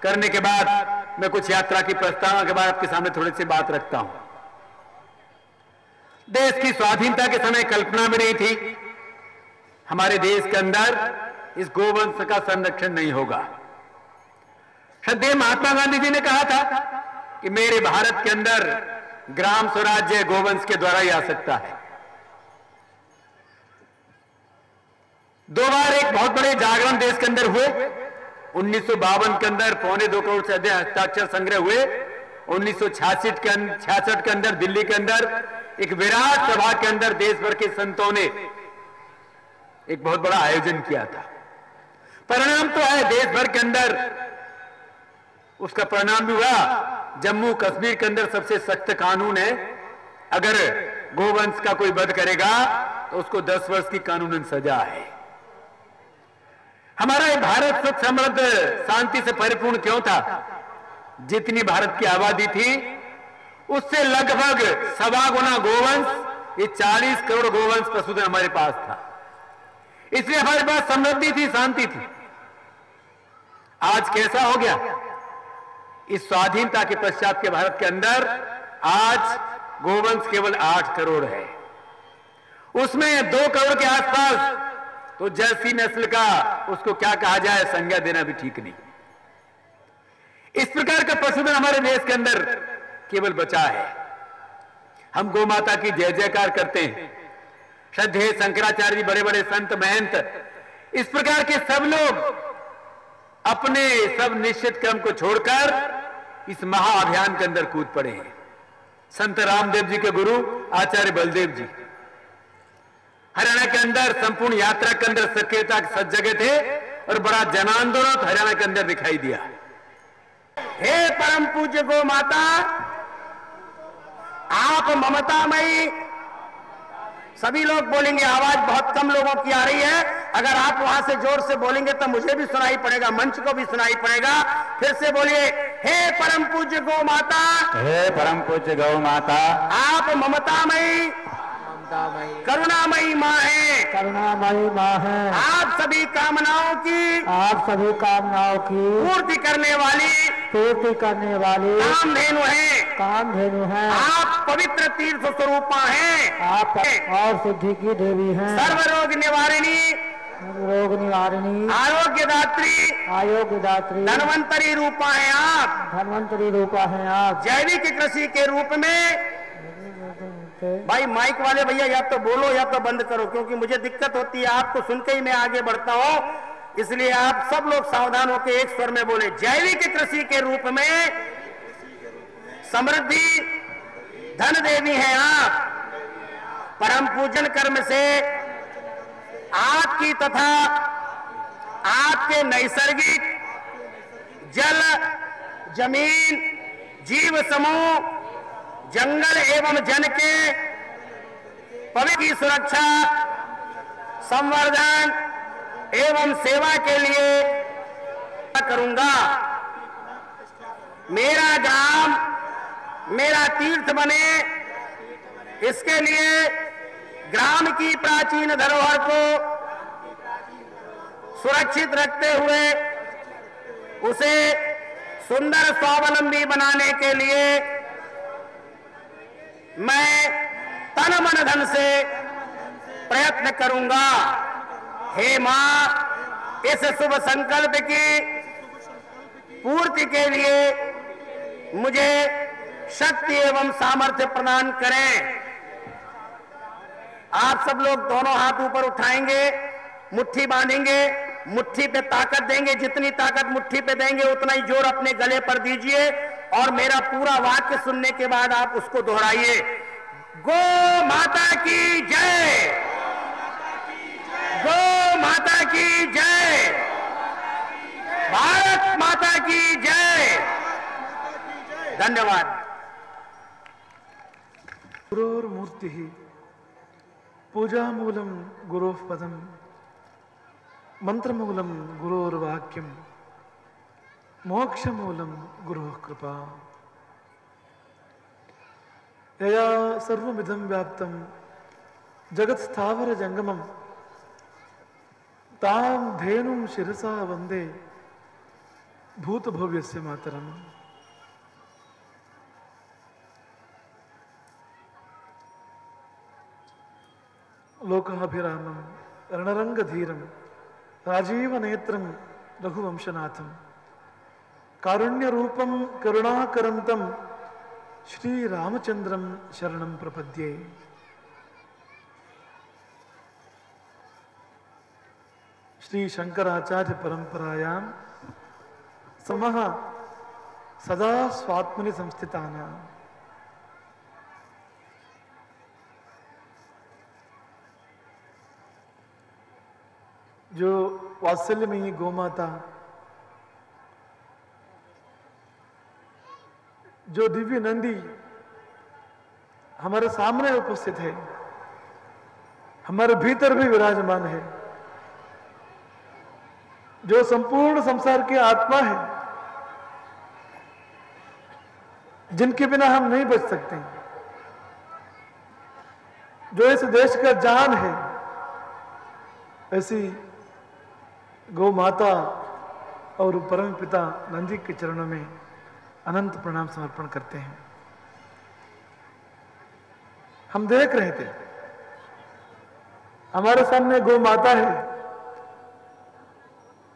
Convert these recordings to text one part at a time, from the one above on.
करने के बाद मैं कुछ यात्रा की प्रस्तावना के बाद आपके सामने थोड़ी सी बात रखता हूं। देश की स्वाधीनता के समय कल्पना भी नहीं थी हमारे देश के अंदर इस गोवंश का संरक्षण नहीं होगा। श्रद्धेय महात्मा गांधी जी ने कहा था कि मेरे भारत के अंदर ग्राम स्वराज्य गोवंश के द्वारा ही आ सकता है। दो बार एक बहुत बड़े जागरण देश के अंदर हुए। 1952 के अंदर 2.25 करोड़ से अधिक हस्ताक्षर संग्रह हुए। 1966 के अंदर दिल्ली के अंदर एक विराट सभा के अंदर देश भर के संतों ने एक बहुत बड़ा आयोजन किया था। परिणाम तो है देश भर के अंदर उसका परिणाम भी हुआ। जम्मू कश्मीर के अंदर सबसे सख्त कानून है, अगर गोवंश का कोई वध करेगा तो उसको 10 वर्ष की कानूनन सजा है। हमारा ये भारत सुख समृद्ध शांति से परिपूर्ण क्यों था? जितनी भारत की आबादी थी उससे लगभग 1.25 गुना गोवंश, ये 40 करोड़ गोवंश पशुधन हमारे पास था। इसलिए हमारे पास समृद्धि थी, शांति थी। आज कैसा हो गया? इस स्वाधीनता के पश्चात के भारत के अंदर आज गोवंश केवल 8 करोड़ है। उसमें 2 करोड़ के आसपास तो जर्सी नस्ल का उसको क्या कहा जाए, संज्ञा देना भी ठीक नहीं। इस प्रकार का पशुधन हमारे देश के अंदर केवल बचा है। हम गौ माता की जय जयकार करते हैं। श्रद्धेय शंकराचार्य जी, बड़े बड़े संत महंत, इस प्रकार के सब लोग अपने सब निश्चित क्रम को छोड़कर इस महाअभियान के अंदर कूद पड़े हैं। संत रामदेव जी के गुरु आचार्य बलदेव जी हरियाणा के अंदर संपूर्ण यात्रा के अंदर सक्रियता के साथ जगह थे और बड़ा जन आंदोलन हरियाणा के अंदर दिखाई दिया। हे परम पूज्य गौ माता, आप ममतामयी, सभी लोग बोलेंगे, आवाज बहुत कम लोगों की आ रही है। अगर आप वहां से जोर से बोलेंगे तो मुझे भी सुनाई पड़ेगा, मंच को भी सुनाई पड़ेगा। फिर से बोलिए, हे परम पूज्य गौ माता, हे परम पूज्य गौ माता, आप ममतामयी करुणामयी माँ है, करुणामयी माँ है। आप सभी कामनाओं की पूर्ति करने वाली कामधेनु है। कामधेनु है। आप पवित्र तीर्थ स्वरूपा हैं। आप और सिद्धि की देवी हैं। सर्व रोग निवारिणी, आरोग्य दात्री, धनवंतरी रूपा है आप। धनवंतरी रूपा है आप। जैविक कृषि के रूप में, भाई माइक वाले भैया या तो बोलो या तो बंद करो, क्योंकि मुझे दिक्कत होती है, आपको सुनकर ही मैं आगे बढ़ता हूं। इसलिए आप सब लोग सावधान होकर एक स्वर में बोले, जैविक कृषि के रूप में समृद्धि धन देवी है आप। परम पूजन कर्म से आपकी तथा आपके नैसर्गिक जल, जमीन, जीव समूह, जंगल एवं जन के पवित्र की सुरक्षा, संवर्धन एवं सेवा के लिए करूंगा। मेरा ग्राम मेरा तीर्थ बने, इसके लिए ग्राम की प्राचीन धरोहर को सुरक्षित रखते हुए उसे सुंदर स्वावलंबी बनाने के लिए मैं तन मन धन से प्रयत्न करूंगा। हे मां, इस शुभ संकल्प की पूर्ति के लिए मुझे शक्ति एवं सामर्थ्य प्रदान करें। आप सब लोग दोनों हाथ ऊपर उठाएंगे, मुट्ठी बांधेंगे, मुट्ठी पे ताकत देंगे। जितनी ताकत मुट्ठी पे देंगे उतना ही जोर अपने गले पर दीजिए और मेरा पूरा वाक्य सुनने के बाद आप उसको दोहराइए। गो माता की जय, गो माता की जय, भारत माता की जय। धन्यवाद। गुरोर्मूर्ति पूजा मूलम गुरोः पदम मंत्र मूलम गुरोर्वाक्यम मोक्ष मूलम गुरोः कृपा। यया सर्वमिदं व्याप्तं जगत् स्थावर जंगमं तां धेनुं शिरसा वंदे भूतभव्यस्य मातरम्। लोकाभिरामं रणरंगधीरं राजीवनेत्रं रघुवंशनाथं कारुण्यरूपं करुणाकरन्तं श्रीरामचन्द्रं शरणं प्रपद्ये। श्री शंकराचार्य परंपरायां समः सदा स्वात्मनि संस्थितानां जो वात्सल्यमयी गोमाता, जो दिव्य नंदी हमारे सामने उपस्थित है, हमारे भीतर भी विराजमान है, जो संपूर्ण संसार की आत्मा है, जिनके बिना हम नहीं बच सकते, जो इस देश का जान है, ऐसी गौ माता और परम पिता नंदी के चरणों में अनंत प्रणाम समर्पण करते हैं। हम देख रहे थे, हमारे सामने गौ माता है,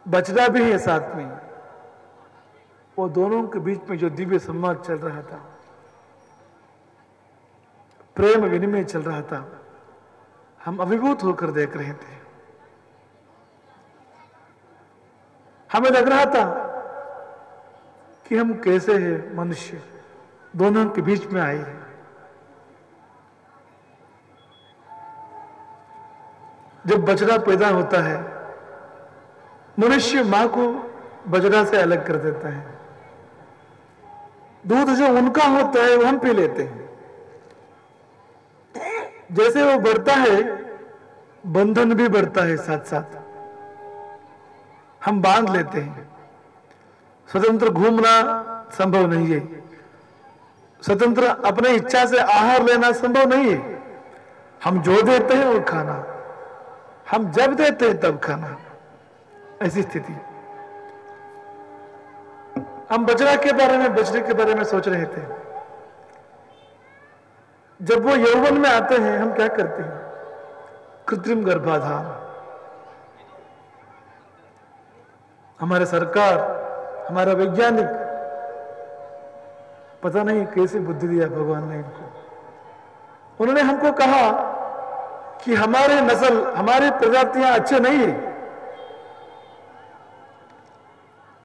बछड़ा भी है साथ में। वो दोनों के बीच में जो दिव्य संवाद चल रहा था, प्रेम विनिमय चल रहा था, हम अभिभूत होकर देख रहे थे। हमें लग रहा था कि हम कैसे हैं मनुष्य, दोनों के बीच में आए हैं। जब बछड़ा पैदा होता है, मनुष्य मां को बछड़ा से अलग कर देता है। दूध जो उनका होता है वो हम पी लेते हैं। जैसे वो बढ़ता है, बंधन भी बढ़ता है, साथ साथ हम बांध लेते हैं। स्वतंत्र घूमना संभव नहीं है, स्वतंत्र अपने इच्छा से आहार लेना संभव नहीं है। हम जो देते हैं वो खाना, हम जब देते हैं तब खाना, ऐसी स्थिति। हम बछड़ा के बारे में, बछड़े के बारे में सोच रहे थे। जब वो यौवन में आते हैं, हम क्या करते हैं? कृत्रिम गर्भाधान। हमारे सरकार, हमारा वैज्ञानिक, पता नहीं कैसे बुद्धि दिया भगवान ने इनको। उन्होंने हमको कहा कि हमारे नस्ल, हमारी प्रजातियां अच्छे नहीं है,